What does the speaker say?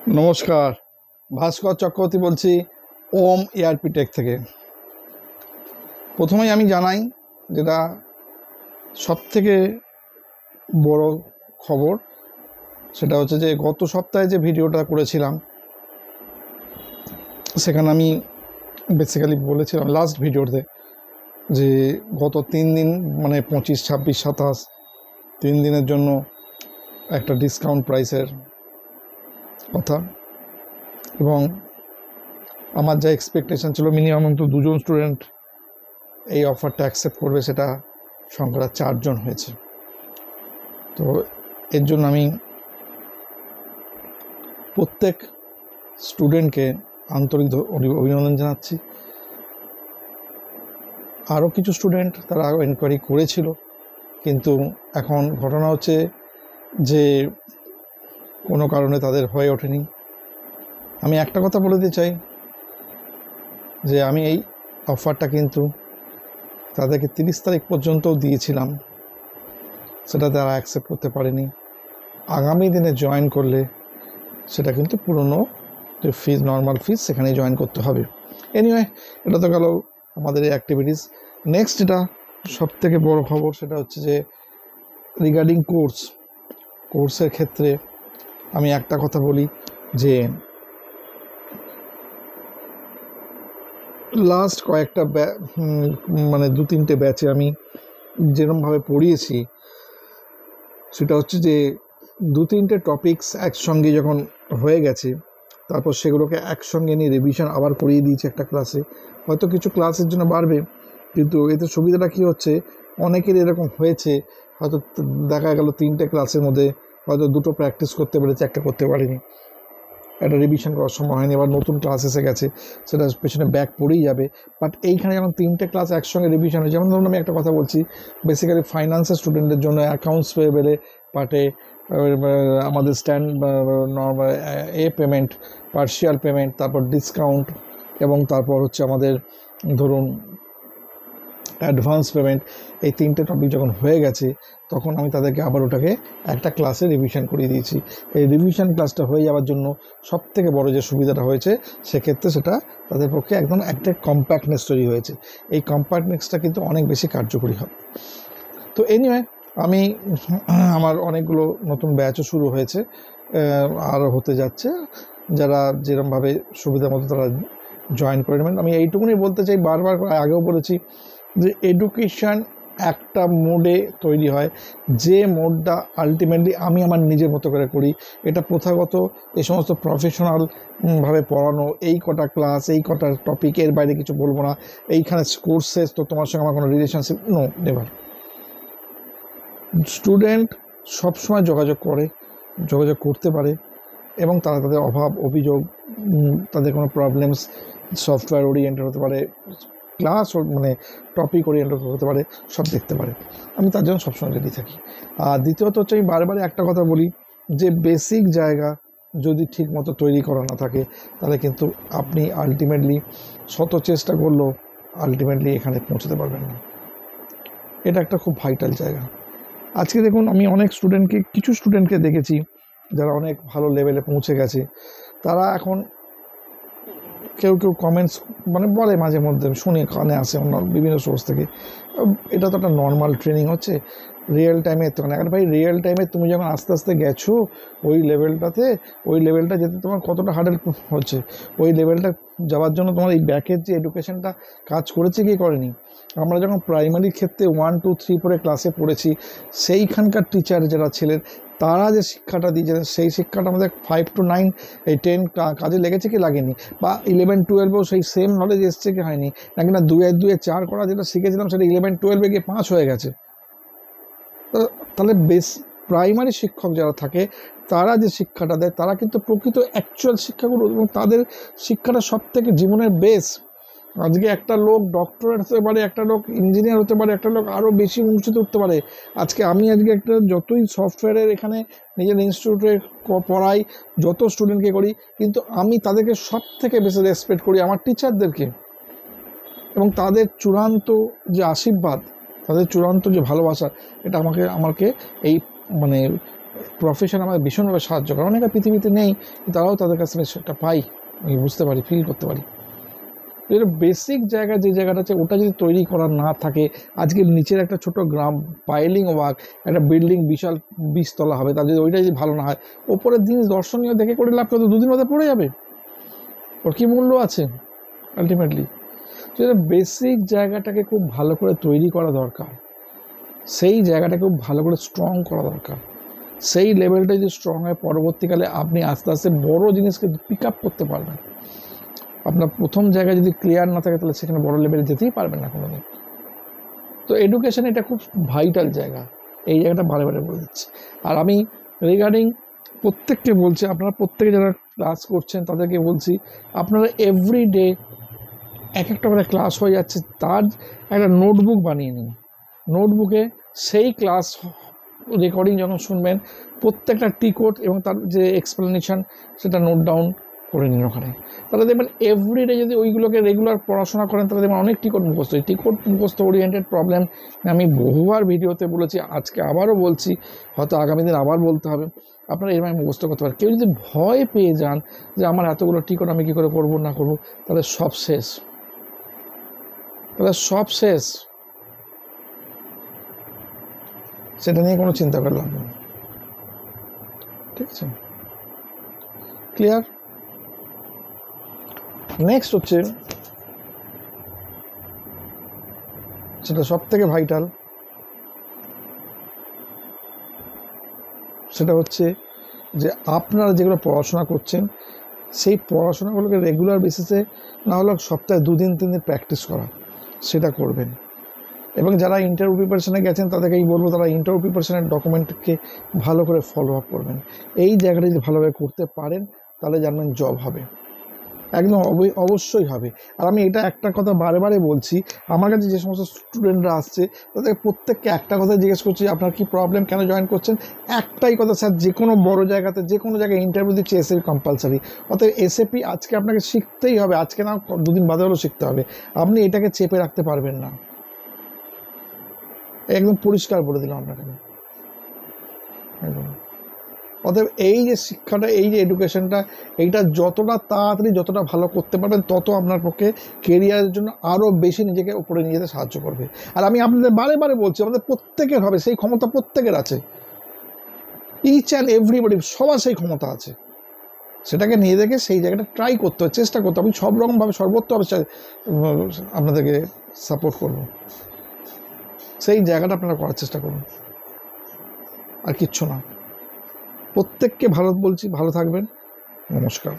নমস্কার, ভাস্কর চক্রবর্তী বলছি ওম ARP take থেকে। প্রথমেই আমি জানাই, যেটা সবথেকে বড় খবর সেটা হচ্ছে যে গত সপ্তাহে যে ভিডিওটা করেছিলাম সেখানে আমি বেসিক্যালি বলেছিলাম লাস্ট ভিডিওতে যে গত 3 দিন মানে 25, 26, 27 3 দিনের জন্য একটা ডিসকাউন্ট প্রাইসের কথা, এবং আমার যা এক্সপেকটেশন ছিল মিনিমাম অন্তত 2জন স্টুডেন্ট এই অফারটা অ্যাকসেপ্ট করবে, সেটা সংখ্যাটা 4 জন হয়েছে। তো এর জন্য আমি প্রত্যেক স্টুডেন্টকে আন্তরিক অভিনন্দন জানাচ্ছি। আরও কিছু স্টুডেন্ট তারা এনকোয়ারি করেছিল, কিন্তু এখন ঘটনা হচ্ছে যে কোনো কারণে তাদের হয়ে ওঠেনি। আমি একটা কথা বলে দিতে চাই যে আমি এই অফারটা কিন্তু তাদেরকে 30 তারিখ পর্যন্তও দিয়েছিলাম, সেটা তারা অ্যাকসেপ্ট করতে পারেনি। আগামী দিনে জয়েন করলে সেটা কিন্তু পুরনো যে ফিজ, নর্মাল ফিজ, সেখানেই জয়েন করতে হবে। এনিওয়ে, এটা তো গেল আমাদের এই অ্যাক্টিভিটিস। নেক্সট যেটা সবথেকে বড় খবর সেটা হচ্ছে যে রিগার্ডিং কোর্সের ক্ষেত্রে আমি একটা কথা বলি যে লাস্ট কয়েকটা মানে 2-3টে ব্যাচে আমি যেরকমভাবে পড়িয়েছি সেটা হচ্ছে যে 2-3টে টপিকস একসঙ্গে যখন হয়ে গেছে, তারপর সেগুলোকে একসঙ্গে নিয়ে রিভিশন আবার করিয়ে দিয়েছে একটা ক্লাসে। হয়তো কিছু ক্লাসের জন্য বাড়বে, কিন্তু এতে সুবিধাটা কী হচ্ছে, অনেকের এরকম হয়েছে হয়তো দেখা গেল 3টে ক্লাসের মধ্যে হয়তো 2টো প্র্যাকটিস করতে পেরেছে, একটা করতে পারেনি, একটা রিভিশন করার সময় হয়নি, আবার নতুন ক্লাস এসে গেছে, সেটা পেছনে ব্যাক পড়েই যাবে। বাট এইখানে যখন 3টে ক্লাস একসঙ্গে রিভিশন হয়, যেমন ধরুন আমি একটা কথা বলছি, বেসিক্যালি ফাইন্যান্সের স্টুডেন্টদের জন্য অ্যাকাউন্টস পেয়েবেলে পার্টে আমাদের নর্মাল পেমেন্ট, পার্শিয়াল পেমেন্ট, তারপর ডিসকাউন্ট, এবং তারপর হচ্ছে আমাদের ধরুন অ্যাডভান্স পেমেন্ট, এই 3টে টপিক যখন হয়ে গেছে তখন আমি তাদেরকে আবার ওটাকে একটা ক্লাসে রিভিশন করিয়ে দিয়েছি। এই রিভিশন ক্লাসটা হয়ে যাওয়ার জন্য সবথেকে বড় যে সুবিধাটা হয়েছে, সেক্ষেত্রে সেটা তাদের পক্ষে একদম একটা কম্প্যাক্টনেস তৈরি হয়েছে। এই কম্প্যাক্টনেসটা কিন্তু অনেক বেশি কার্যকরী হবে। তো এনিওয়ে, আমি আমার অনেকগুলো নতুন ব্যাচও শুরু হয়েছে, আরও হতে যাচ্ছে। যারা যেরকমভাবে সুবিধা মতো তারা জয়েন করে নেবেন। আমি এইটুকুনি বলতে চাই, বারবার আগেও বলেছি যে এডুকেশান একটা মোডে তৈরি হয়, যে মোডটা আলটিমেটলি আমি আমার নিজের মতো করে করি। এটা প্রথাগত এই সমস্ত প্রফেশনাল ভাবে পড়ানো, এই কটা ক্লাস, এই কটা টপিক, এর বাইরে কিছু বলবো না, এইখানে কোর্স শেষ, তো তোমার সঙ্গে আমার কোনো রিলেশনশিপ, নো, নেভার। স্টুডেন্ট সবসময় যোগাযোগ করতে পারে, এবং তারা তাদের অভাব, অভিযোগ, তাদের কোনো প্রবলেমস সফটওয়্যার ওরিয়েন্টেড হতে পারে, ক্লাস মানে টপিক ওরিয়েন্টেড হতে পারে, সব দেখতে পারে। আমি তার জন্য সবসময় রেডি থাকি। আর দ্বিতীয়ত হচ্ছে, আমি বারবারই একটা কথা বলি যে বেসিক জায়গা যদি ঠিক মতো তৈরি করা না থাকে, তাহলে কিন্তু আপনি আলটিমেটলি শত চেষ্টা করলেও আলটিমেটলি এখানে পৌঁছতে পারবেন না। এটা একটা খুব ভাইটাল জায়গা। আজকে দেখুন, আমি কিছু স্টুডেন্টকে দেখেছি যারা অনেক ভালো লেভেলে পৌঁছে গেছে। তারা এখন কেউ কমেন্টস মানে বলে, মাঝে মধ্যে শুনে, কানে আসে অন্য বিভিন্ন সোর্স থেকে, এটা তো একটা নর্মাল ট্রেনিং হচ্ছে, রিয়েল টাইমে তো না। ভাই, রিয়েল টাইমে তুমি যখন আস্তে আস্তে গেছো ওই লেভেলটাতে, ওই লেভেলটা যেতে তোমার কতটা হার্ডেল হচ্ছে, ওই লেভেলটা যাওয়ার জন্য তোমার এই ব্যাকের যে এডুকেশনটা কাজ করেছে কি করেনি। আমরা যখন প্রাইমারির ক্ষেত্রে 1, 2, 3 করে ক্লাসে পড়েছি, সেইখানকার টিচার যারা ছিলেন তারা যে শিক্ষাটা দিয়েছিলেন, সেই শিক্ষাটা আমাদের 5 to 9, এই 10 কাজে লেগেছে কি লাগেনি, বা 11, 12-এও সেই সেম নলেজ এসছে কি হয়নি, নাকি না 2-2 4 করা যেটা শিখেছিলাম সেটা 11, 12-এ গিয়ে 5 হয়ে গেছে। তাহলে প্রাইমারি শিক্ষক যারা থাকে তারা যে শিক্ষাটা দেয়, তারা কিন্তু প্রকৃত অ্যাকচুয়াল শিক্ষাগুলো, এবং তাদের শিক্ষাটা সবথেকে জীবনের বেস। আজকে একটা লোক ডক্টরেট হতে পারে, একটা লোক ইঞ্জিনিয়ার হতে পারে, একটা লোক আরও বেশি উঁচুতে উঠতে পারে। আমি আজকে একটা যতই সফটওয়্যারের এখানে নিজের ইনস্টিটিউটে পড়াই, যত স্টুডেন্টকে করি, কিন্তু আমি তাদেরকে সবথেকে বেশি রেসপেক্ট করি আমার টিচারদেরকে, এবং তাদের চূড়ান্ত যে আশীর্বাদ, তাদের চূড়ান্ত যে ভালোবাসা, এটা আমাকে এই মানে প্রফেশন আমাদের ভীষণভাবে সাহায্য করে। অনেকে পৃথিবীতে নেই, তারাও তাদের কাছ থেকে সেটা পাই, আমি বুঝতে পারি, ফিল করতে পারি। এর বেসিক জায়গা যে জায়গাটা আছে ওটা যদি তৈরি করা না থাকে, আজকে নিচের একটা ছোট গ্রাম পাইলিং ওয়ার্ক, একটা বিল্ডিং বিশাল 20 তলা হবে, তার যদি ওইটা যদি ভালো না হয়, ওপরের জিনিস দর্শনীয় দেখে করে লাভ করতে 2 দিন মধ্যে পড়ে যাবে, ওর কী মূল্য আছে আলটিমেটলি? সেটা বেসিক জায়গাটাকে খুব ভালো করে তৈরি করা দরকার, সেই জায়গাটাকে খুব ভালো করে স্ট্রং করা দরকার। সেই লেভেলটা যদি স্ট্রং হয়, পরবর্তীকালে আপনি আস্তে আস্তে বড় জিনিসকে পিক আপ করতে পারবেন। আপনার প্রথম জায়গায় যদি ক্লিয়ার না থাকে, তাহলে সেখানে বড় লেভেলে যেতেই পারবেন না কোনোদিন। তো এডুকেশন এটা খুব ভাইটাল জায়গা, এই জায়গাটা বারে বারে বলে দিচ্ছি। আর আমি রিগার্ডিং প্রত্যেককে বলছি, আপনারা প্রত্যেকে যারা ক্লাস করছেন তাদেরকে বলছি, আপনারা এভরিডে একটা করে ক্লাস হয়ে যাচ্ছে, তার একটা নোটবুক বানিয়ে নিন। নোটবুকে সেই ক্লাস রেকর্ডিং যখন শুনবেন, প্রত্যেকটা টিকট এবং তার যে এক্সপ্লেনেশন সেটা নোট ডাউন করে নিন ওখানে। তাহলে দেখবেন এভরিডে যদি ওইগুলোকে রেগুলার পড়াশোনা করেন, তাহলে দেখবেন অনেক টিকট মুখস্থ। এই টিকট মুখস্থ ওরিয়েন্টেড প্রবলেম আমি বহুবার ভিডিওতে বলেছি, আজকে আবারও বলছি, হয়তো আগামী দিন আবার বলতে হবে, আপনারা এরকম মুখস্থ করতে পারেন। কেউ যদি ভয় পেয়ে যান যে আমার এতগুলো টিকট আমি কী করে করবো না করবো, তাহলে সব শেষ, তাহলে সব শেষ, সেটা নিয়ে কোনো চিন্তা করলাম না। ঠিক আছে, ক্লিয়ার? নেক্সট হচ্ছে, সেটা সব থেকে ভাইটাল, সেটা হচ্ছে যে আপনারা যেগুলো পড়াশোনা করছেন, সেই পড়াশোনাগুলোকে রেগুলার বেসিসে না হলেও সপ্তাহে 2 দিন 3 দিন প্র্যাকটিস করা, সেটা করবেন। এবং যারা ইন্টারভিউ প্রিপারেশনে গেছেন তাদেরকেই বলবো, তারা ইন্টারভিউ প্রিপারেশনের ডকুমেন্টকে ভালো করে ফলো আপ করবেন। এই জায়গাটা যদি ভালোভাবে করতে পারেন, তাহলে জানবেন জব হবে, একদম অবশ্যই হবে। আর আমি এটা একটা কথা বারে বারে বলছি, আমার কাছে যে সমস্ত স্টুডেন্টরা আসছে তাদের প্রত্যেককে একটা কথা জিজ্ঞেস করছি, আপনার কি প্রবলেম, কেন জয়েন করছেন? একটাই কথা, স্যার যে কোনো বড় জায়গাতে যে কোনো জায়গায় ইন্টারভিউ দিচ্ছি, এসএপি কম্পালসারি। অতএব এসএপি আজকে আপনাকে শিখতেই হবে, আজকে না 2 দিন বাদে হলেও শিখতে হবে, আপনি এটাকে চেপে রাখতে পারবেন না, একদম পরিষ্কার বলে দিলাম আপনাকে একদম। অতএব এই যে শিক্ষাটা, এই যে এডুকেশনটা, এইটা যতটা তাড়াতাড়ি যতটা ভালো করতে পারবেন, তত আপনার পক্ষে কেরিয়ারের জন্য আরও বেশি নিজেকে উপরে নিয়ে যেতে সাহায্য করবে। আর আমি আপনাদের বারে বারে বলছি, আমাদের প্রত্যেকের হবে, সেই ক্ষমতা প্রত্যেকের আছে, ইচ অ্যান্ড এভরিবডি, সবার সেই ক্ষমতা আছে। সেটাকে নিয়ে দেখে সেই জায়গাটা ট্রাই করতে হবে, চেষ্টা করতে হবে। আমি সব রকমভাবে সর্বোত্তমভাবে আপনাদেরকে সাপোর্ট করব, সেই জায়গাটা আপনারা করার চেষ্টা করুন, আর কিচ্ছু না। প্রত্যেককে ভালো বলছি, ভালো থাকবেন, নমস্কার।